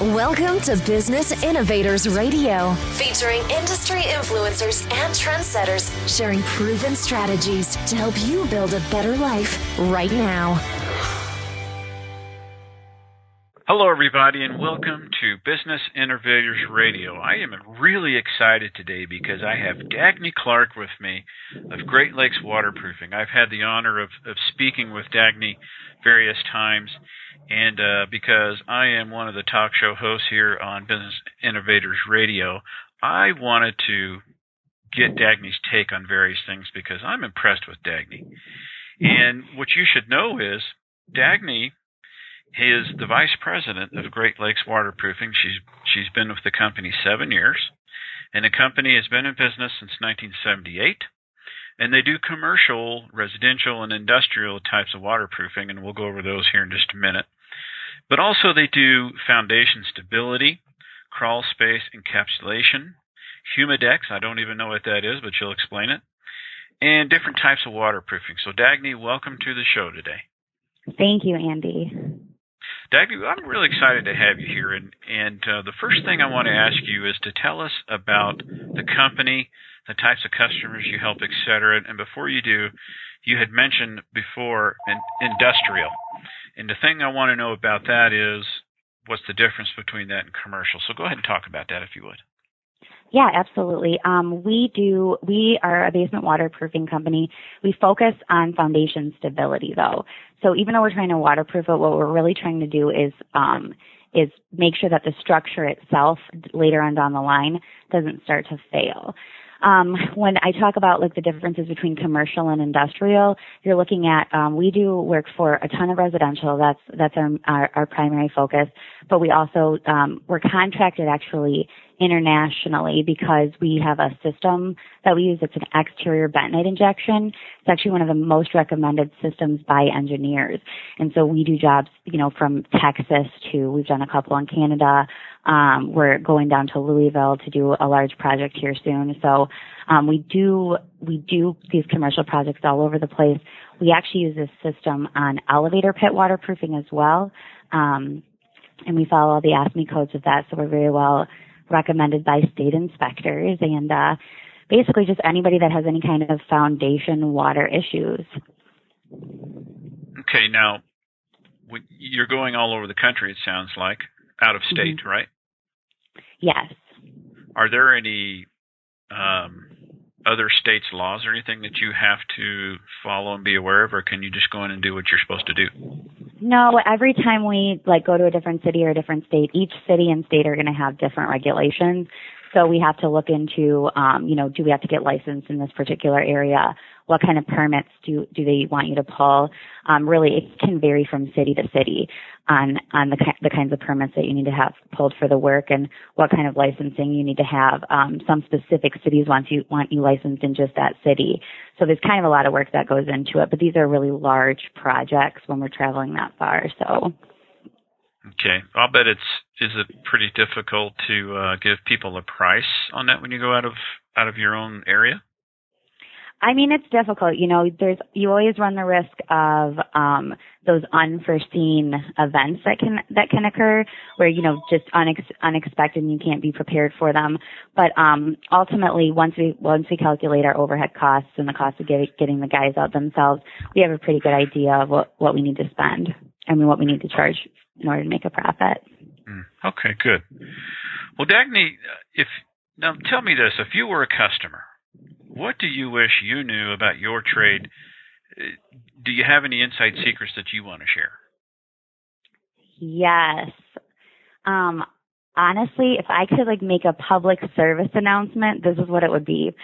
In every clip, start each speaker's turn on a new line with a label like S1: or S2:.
S1: Welcome to Business Innovators Radio, featuring industry influencers and trendsetters sharing proven strategies to help you build a better life right now.
S2: Hello, everybody, and welcome to Business Innovators Radio. I am really excited today because I have Dagne Clark with me of Greatlakes Waterproofing. I've had the honor of speaking with Dagne various times, and because I am one of the talk show hosts here on Business Innovators Radio, I wanted to get Dagne's take on various things because I'm impressed with Dagne. And what you should know is Dagne is the vice president of Greatlakes Waterproofing. She's been with the company 7 years, and the company has been in business since 1978. And they do commercial, residential, and industrial types of waterproofing, and we'll go over those here in just a minute. But also they do foundation stability, crawl space encapsulation, humidex, I don't even know what that is, but she'll explain it, and different types of waterproofing. So Dagne, welcome to the show today.
S3: Thank you, Andy.
S2: Dagne, I'm really excited to have you here, and the first thing I want to ask you is to tell us about the company, the types of customers you help, et cetera. And before you do, you had mentioned before industrial. And the thing I want to know about that is what's the difference between that and commercial. So go ahead and talk about that if you would.
S3: Yeah, absolutely. We are a basement waterproofing company. We focus on foundation stability though. So even though we're trying to waterproof it, what we're really trying to do is make sure that the structure itself later on down the line doesn't start to fail. When I talk about like the differences between commercial and industrial, you're looking at, we do work for a ton of residential. That's our primary focus. But we also, we're contracted actually internationally because we have a system that we use. It's an exterior bentonite injection. It's actually one of the most recommended systems by engineers. And so we do jobs, from Texas to, we've done a couple in Canada. We're going down to Louisville to do a large project here soon. So, we do these commercial projects all over the place. We actually use this system on elevator pit waterproofing as well. And we follow all the ASME codes of that. So we're very well recommended by state inspectors and, basically just anybody that has any kind of foundation water issues.
S2: Okay. Now, you're going all over the country, it sounds like, out of state, mm-hmm. right?
S3: Yes.
S2: Are there any other states' laws or anything that you have to follow and be aware of, or can you just go in and do what you're supposed to do?
S3: No, every time we go to a different city or a different state, each city and state are going to have different regulations. So we have to look into, do we have to get licensed in this particular area? What kind of permits do they want you to pull? Really, it can vary from city to city on the kinds of permits that you need to have pulled for the work and what kind of licensing you need to have. Some specific cities want you licensed in just that city. So there's kind of a lot of work that goes into it, but these are really large projects when we're traveling that far. So.
S2: Okay. I'll bet is it pretty difficult to give people a price on that when you go out of your own area?
S3: I mean, it's difficult. You always run the risk of those unforeseen events that can occur where, just unexpected and you can't be prepared for them. But ultimately, once we calculate our overhead costs and the cost of getting the guys out themselves, we have a pretty good idea of what we need to spend. What we need to charge in order to make a profit.
S2: Okay, good. Well, Dagne, now tell me this: if you were a customer, what do you wish you knew about your trade? Do you have any inside secrets that you want to share?
S3: Yes. Honestly, if I could make a public service announcement, this is what it would be.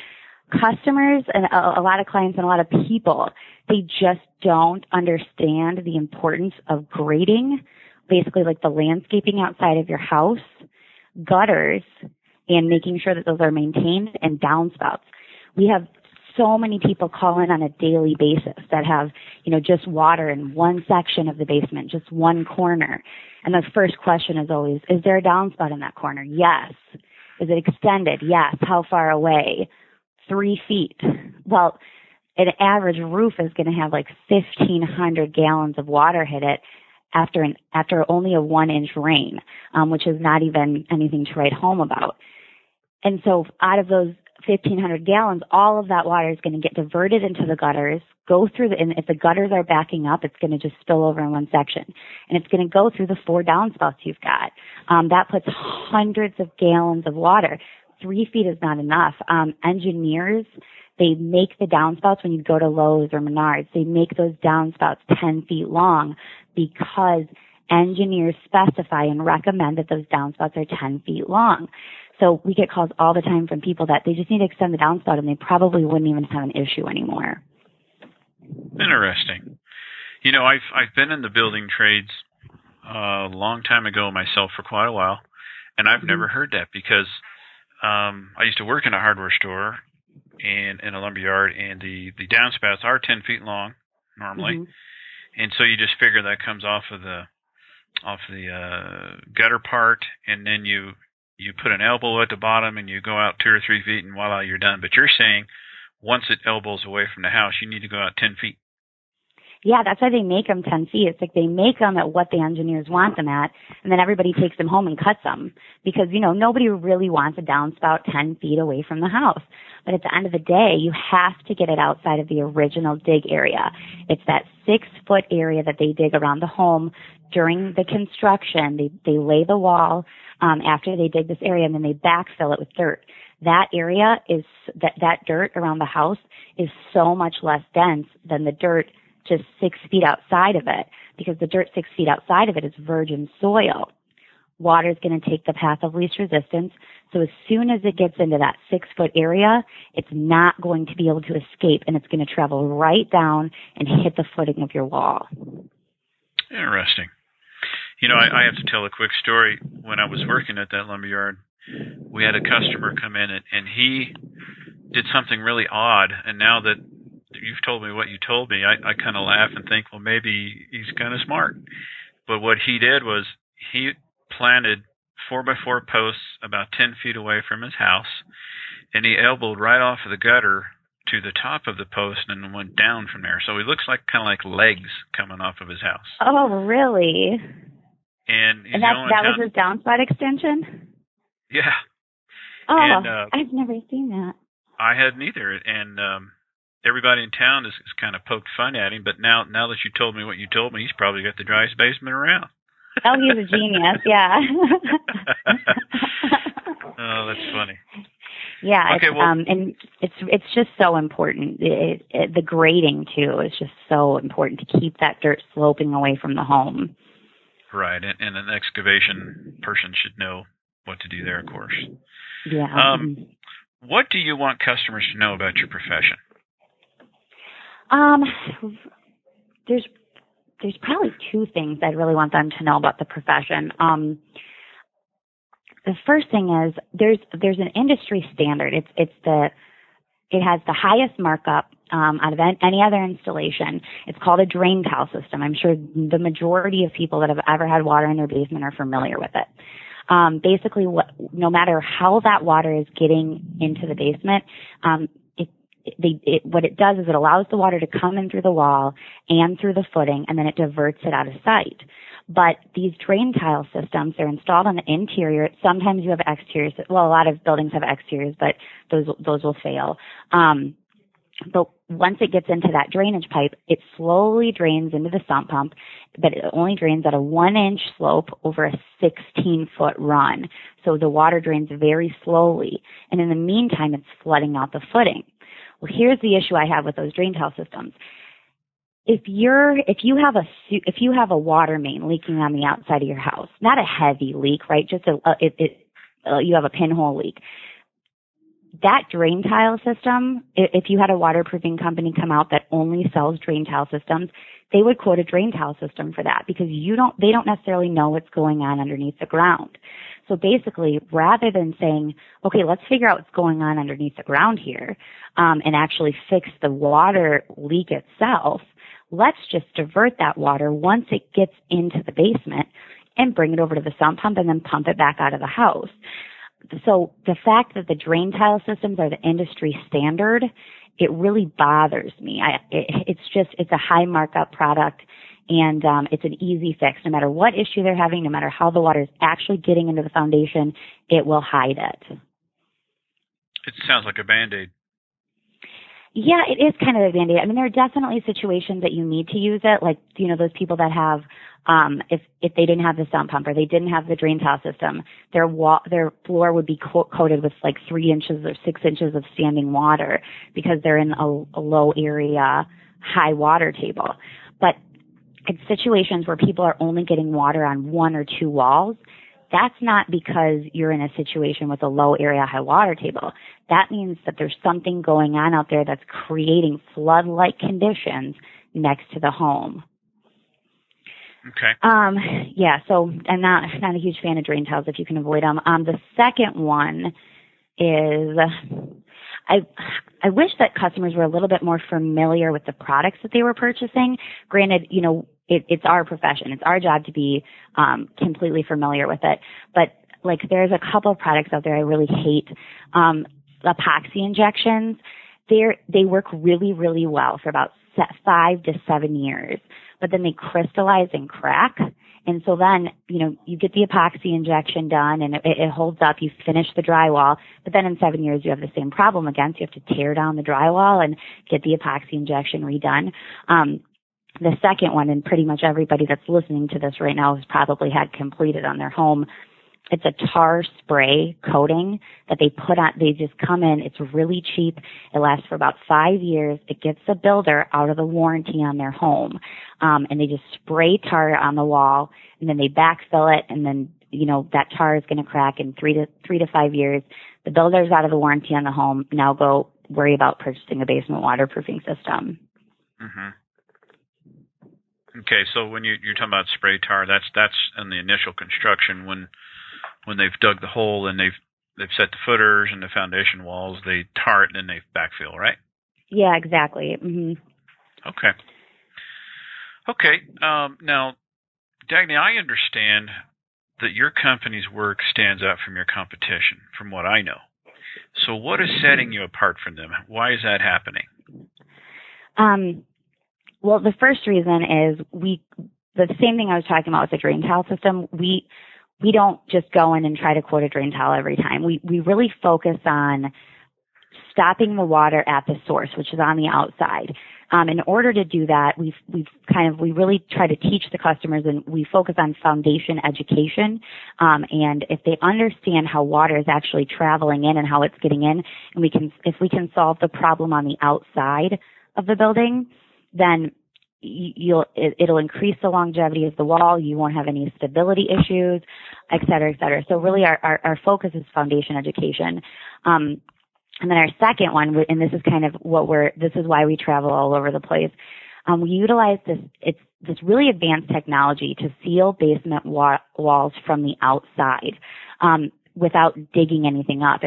S3: Customers and a lot of clients and a lot of people, they just don't understand the importance of grading, basically the landscaping outside of your house, gutters, and making sure that those are maintained, and downspouts. We have so many people call in on a daily basis that have, just water in one section of the basement, just one corner. And the first question is always, is there a downspout in that corner? Yes. Is it extended? Yes. How far away? 3 feet. Well, an average roof is going to have 1,500 gallons of water hit it after only a 1-inch rain, which is not even anything to write home about. And so out of those 1,500 gallons, all of that water is going to get diverted into the gutters, go through and if the gutters are backing up, it's going to just spill over in one section. And it's going to go through the 4 downspouts you've got. That puts hundreds of gallons of water. 3 feet is not enough. Engineers, they make the downspouts when you go to Lowe's or Menards. They make those downspouts 10 feet long because engineers specify and recommend that those downspouts are 10 feet long. So we get calls all the time from people that they just need to extend the downspout and they probably wouldn't even have an issue anymore.
S2: Interesting. You know, I've been in the building trades a long time ago myself for quite a while, and I've never heard that because I used to work in a hardware store and in a lumber yard, and the downspouts are 10 feet long normally, and so you just figure that comes off the gutter part, and then you put an elbow at the bottom and you go out 2 or 3 feet, and voila, you're done. But you're saying once it elbows away from the house, you need to go out 10 feet.
S3: Yeah, that's why they make them 10 feet. It's like they make them at what the engineers want them at, and then everybody takes them home and cuts them because, you know, nobody really wants a downspout 10 feet away from the house. But at the end of the day, you have to get it outside of the original dig area. It's that 6-foot area that they dig around the home during the construction. They lay the wall after they dig this area, and then they backfill it with dirt. That area is, that dirt around the house is so much less dense than the dirt just 6 feet outside of it, because the dirt 6 feet outside of it is virgin soil. Water is going to take the path of least resistance. So as soon as it gets into that 6-foot area, it's not going to be able to escape, and it's going to travel right down and hit the footing of your wall.
S2: Interesting. You know, I have to tell a quick story. When I was working at that lumberyard, we had a customer come in, and he did something really odd. And now that you've told me what you told me, I kind of laugh and think, well, maybe he's kind of smart. But what he did was he planted 4x4 posts about 10 feet away from his house, and he elbowed right off of the gutter to the top of the post and then went down from there. So he looks like kind of like legs coming off of his house.
S3: Oh, really?
S2: And
S3: that was his downspout extension?
S2: Yeah.
S3: Oh,
S2: and,
S3: I've never seen that.
S2: I hadn't either. And everybody in town is kind of poked fun at him. But now that you told me what you told me, he's probably got the driest basement around.
S3: Oh, he's a genius, yeah.
S2: Oh, that's funny.
S3: Yeah,
S2: okay,
S3: and it's just so important. The grading too is just so important to keep that dirt sloping away from the home.
S2: Right, and an excavation person should know what to do there, of course.
S3: Yeah.
S2: What do you want customers to know about your profession?
S3: There's probably 2 things I'd really want them to know about the profession. The first thing is there's an industry standard. It has the highest markup out of any other installation. It's called a drain tile system. I'm sure the majority of people that have ever had water in their basement are familiar with it. Basically, no matter how that water is getting into the basement, what it does is it allows the water to come in through the wall and through the footing, and then it diverts it out of sight. But these drain tile systems, they're installed on the interior. Sometimes you have exteriors. Well, a lot of buildings have exteriors, but those will fail. But once it gets into that drainage pipe, it slowly drains into the sump pump, but it only drains at a 1-inch slope over a 16-foot run. So the water drains very slowly. And in the meantime, it's flooding out the footing. Well, here's the issue I have with those drain tile systems. If you have a water main leaking on the outside of your house, not a heavy leak, right? Just you have a pinhole leak. That drain tile system, if you had a waterproofing company come out that only sells drain tile systems, they would quote a drain tile system for that because they don't necessarily know what's going on underneath the ground. So basically, rather than saying, okay, let's figure out what's going on underneath the ground here, and actually fix the water leak itself, let's just divert that water once it gets into the basement and bring it over to the sump pump and then pump it back out of the house. So the fact that the drain tile systems are the industry standard, it really bothers me. It's a high markup product. And it's an easy fix. No matter what issue they're having, no matter how the water is actually getting into the foundation, it will hide it.
S2: It sounds like a Band-Aid.
S3: Yeah, it is kind of a Band-Aid. I mean, there are definitely situations that you need to use it, like, you know, those people that have, if they didn't have the sump pump or they didn't have the drain tile system, their floor would be coated with like 3 inches or 6 inches of standing water because they're in a low area, high water table. But in situations where people are only getting water on 1 or 2 walls, that's not because you're in a situation with a low area, high water table. That means that there's something going on out there that's creating flood-like conditions next to the home.
S2: Okay.
S3: Yeah, so I'm not a huge fan of drain tiles if you can avoid them. The second one is, I wish that customers were a little bit more familiar with the products that they were purchasing. Granted, you know, it's our profession. It's our job to be completely familiar with it. But like, there's a couple of products out there I really hate. Epoxy injections. They work really, really well for about 5 to 7 years, but then they crystallize and crack. And so then, you know, you get the epoxy injection done and it holds up. You finish the drywall, but then in 7 years you have the same problem again. So you have to tear down the drywall and get the epoxy injection redone. The second one, and pretty much everybody that's listening to this right now has probably had completed on their home. It's a tar spray coating that they put on. They just come in. It's really cheap. It lasts for about 5 years. It gets the builder out of the warranty on their home. And they just spray tar on the wall, and then they backfill it, and then, you know, that tar is going to crack in 3 to 5 years. The builder's out of the warranty on the home. Now go worry about purchasing a basement waterproofing system.
S2: Mm-hmm. Okay, so when you're talking about spray tar, that's in the initial construction when they've dug the hole and they've set the footers and the foundation walls, they tar it and then they backfill, right?
S3: Yeah, exactly. Mm-hmm.
S2: Okay. Now, Dagne, I understand that your company's work stands out from your competition, from what I know. So what is setting you apart from them? Why is that happening?
S3: Well, the first reason is the same thing I was talking about with the drain tile system. We don't just go in and try to quote a drain tile every time. We really focus on stopping the water at the source, which is on the outside. In order to do that, we really try to teach the customers, and we focus on foundation education. And if they understand how water is actually traveling in and how it's getting in, and if we can solve the problem on the outside of the building, then it'll increase the longevity of the wall. You won't have any stability issues, et cetera, et cetera. So really our focus is foundation education. And then our second one, and this is kind of this is why we travel all over the place. We utilize this really advanced technology to seal basement walls from the outside, without digging anything up.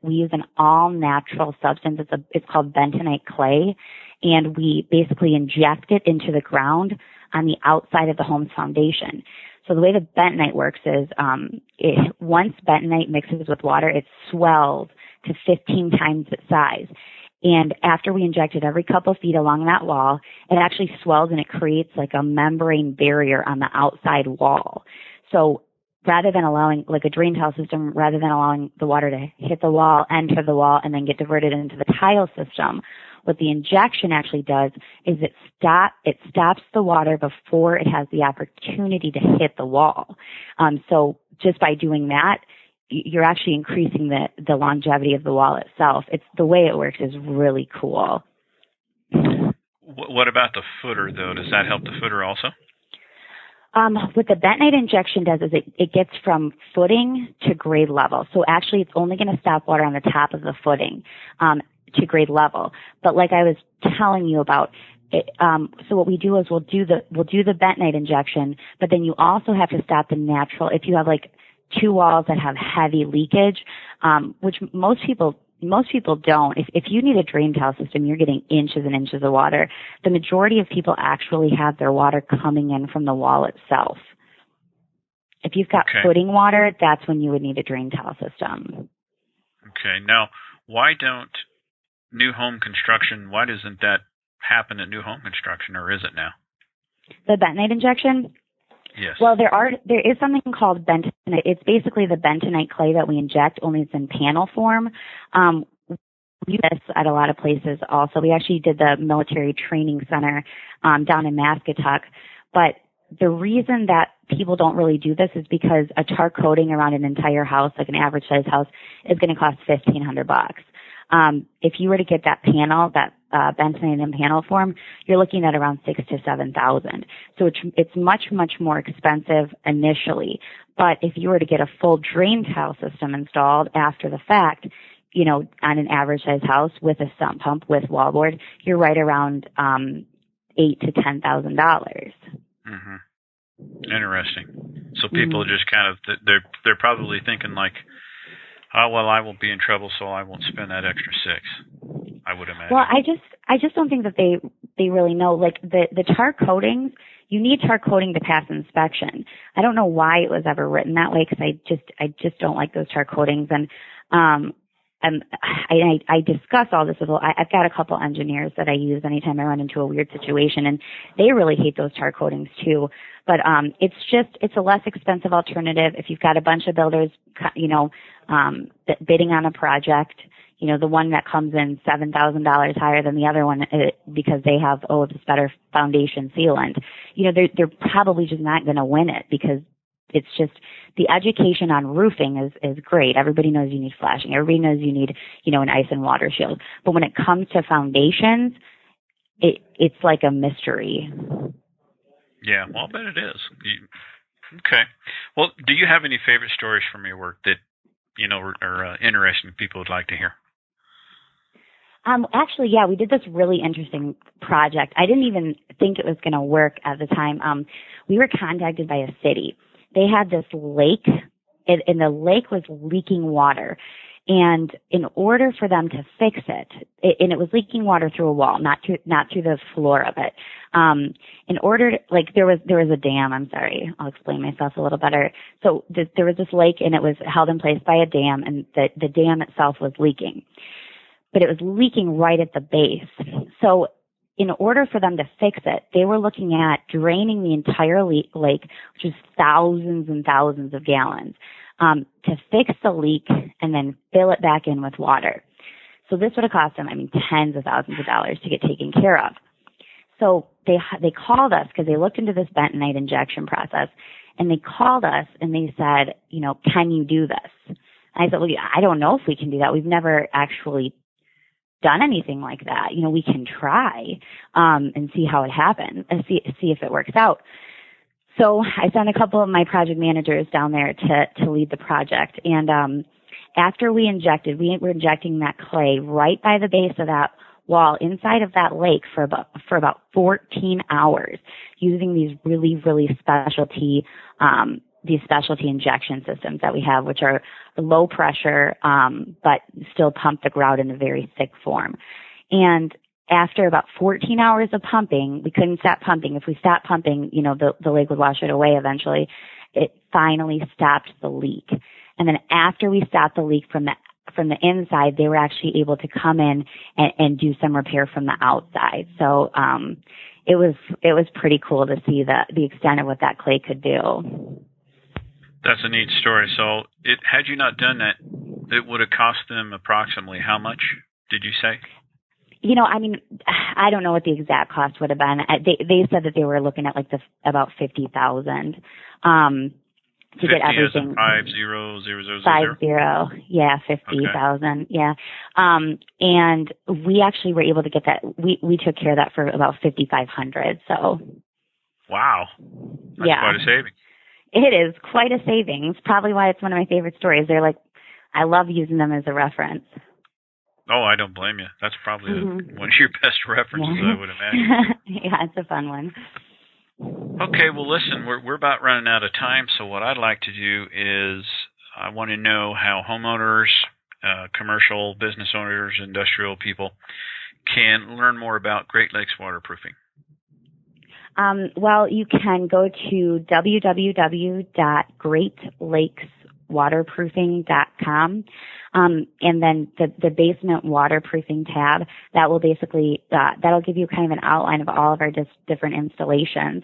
S3: We use an all natural substance. It's called bentonite clay, and we basically inject it into the ground on the outside of the home's foundation. So the way the bentonite works is, once bentonite mixes with water, it swells to 15 times its size. And after we inject it every couple of feet along that wall, it actually swells and it creates like a membrane barrier on the outside wall. So rather than allowing, like a drain tile system, rather than allowing the water to hit the wall, enter the wall, and then get diverted into the tile system, what the injection actually does is it stops the water before it has the opportunity to hit the wall. So just by doing that, you're actually increasing the longevity of the wall itself. It's the way it works is really cool.
S2: What about the footer, though? Does that help the footer also?
S3: What the bentonite injection does is it gets from footing to grade level. So actually it's only going to stop water on the top of the footing to grade level. But like I was telling you about, so what we do is we'll do the bentonite injection, but then you also have to stop the natural, if you have like 2 walls that have heavy leakage, which most people don't. If you need a drain tile system, you're getting inches and inches of water. The majority of people actually have their water coming in from the wall itself. If you've got footing water, that's when you would need a drain tile system.
S2: Okay. Now, why doesn't that happen at new home construction, or is it now?
S3: The bentonite injection?
S2: Yes.
S3: Well, there is something called bentonite. It's basically the bentonite clay that we inject, only it's in panel form. We do this at a lot of places also. We actually did the military training center down in Mascatuck. But the reason that people don't really do this is because a tar coating around an entire house, like an average size house, is going to cost $1,500. If you were to get that panel, that bentonite in panel form, you're looking at around $6,000 to $7,000. So it's much more expensive initially. But if you were to get a full drain tile system installed after the fact, you know, on an average size house with a sump pump with wallboard, you're right around $8,000 to $10,000.
S2: Mm-hmm. Interesting. So people just kind of they're probably thinking like, oh well, I will be in trouble, so I won't spend that extra $6,000. I would imagine.
S3: Well, I just don't think that they really know. Like the tar coatings, you need tar coating to pass inspection. I don't know why it was ever written that way, because I just don't like those tar coatings. And I discuss all this with, I've got a couple engineers that I use anytime I run into a weird situation, and they really hate those tar coatings too. But it's a less expensive alternative. If you've got a bunch of builders, you know, bidding on a project, you know, the one that comes in $7,000 higher than the other one because they have, this better foundation sealant, you know, they're probably just not going to win it, because it's just the education on roofing is great. Everybody knows you need flashing. Everybody knows you need, you know, an ice and water shield. But when it comes to foundations, it's like a mystery.
S2: Yeah, well, I bet it is. Okay. Well, do you have any favorite stories from your work that, you know, are interesting people would like to hear?
S3: Actually, yeah, we did this really interesting project. I didn't even think it was going to work at the time. We were contacted by a city. They had this lake, and the lake was leaking water. And in order for them to fix it, and it was leaking water through a wall, not through the floor of it. There was a dam. I'm sorry, I'll explain myself a little better. So there was this lake, and it was held in place by a dam, and the dam itself was leaking, but it was leaking right at the base. So in order for them to fix it, they were looking at draining the entire lake, which is thousands and thousands of gallons, to fix the leak and then fill it back in with water. So this would have cost them, tens of thousands of dollars to get taken care of. So they called us because they looked into this bentonite injection process, and they called us and they said, you know, can you do this? And I said, well, I don't know if we can do that. We've never actually done anything like that. You know, we can try and see how it happens and see if it works out. So I sent a couple of my project managers down there to lead the project. And after we were injecting that clay right by the base of that wall inside of that lake for about 14 hours using these really, really specialty injection systems that we have, which are low pressure, but still pump the grout in a very thick form. And after about 14 hours of pumping, we couldn't stop pumping. If we stopped pumping, you know, the lake would wash it away eventually. It finally stopped the leak. And then after we stopped the leak from the inside, they were actually able to come in and do some repair from the outside. So it was pretty cool to see the extent of what that clay could do.
S2: That's a neat story. So had you not done that, it would have cost them approximately how much, did you say?
S3: You know, I don't know what the exact cost would have been. They said that they were looking at about $50,000 to get everything.
S2: 50,000.
S3: Yeah, 50,000. Okay. Yeah. And we actually were able to get that. We took care of that for about $5,500. So.
S2: Wow. That's quite a saving.
S3: It is quite a savings. Probably why it's one of my favorite stories. I love using them as a reference.
S2: Oh, I don't blame you. That's probably one of your best references, I would imagine.
S3: Yeah, it's a fun one.
S2: Okay, well, listen, we're about running out of time, so what I'd like to do is I want to know how homeowners, commercial business owners, industrial people can learn more about Greatlakes waterproofing. Well,
S3: you can go to www.greatlakeswaterproofing.com. basementwaterproofing.com. And then the basement waterproofing tab, that will basically, that'll give you kind of an outline of all of our different installations.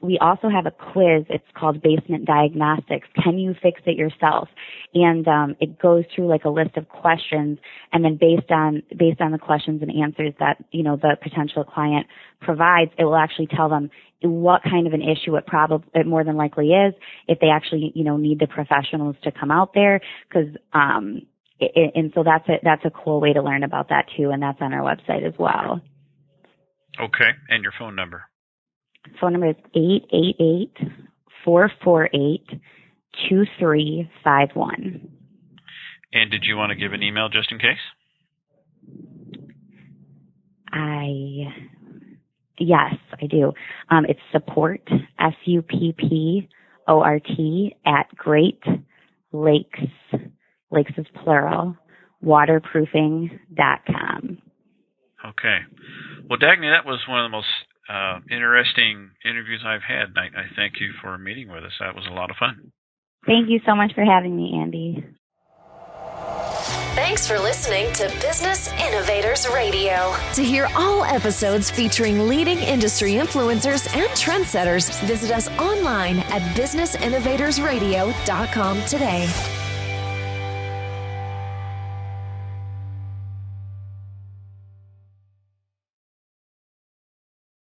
S3: We also have a quiz. It's called Basement Diagnostics. Can you fix it yourself? And it goes through like a list of questions, and then based on the questions and answers that, the potential client provides, it will actually tell them what kind of an issue it more than likely is, if they actually, need the professionals to come out there, because, and so that's a cool way to learn about that too, and that's on our website as well.
S2: Okay, and your phone number?
S3: Phone number is 888-448-2351.
S2: And did you want to give an email just in case?
S3: Yes, I do. It's support, SUPPORT, at Greatlakes, Lakes is plural, waterproofing.com.
S2: Okay. Well, Dagne, that was one of the most interesting interviews I've had. And I thank you for meeting with us. That was a lot of fun.
S3: Thank you so much for having me, Andy.
S1: Thanks for listening to Business Innovators Radio. To hear all episodes featuring leading industry influencers and trendsetters, visit us online at businessinnovatorsradio.com today.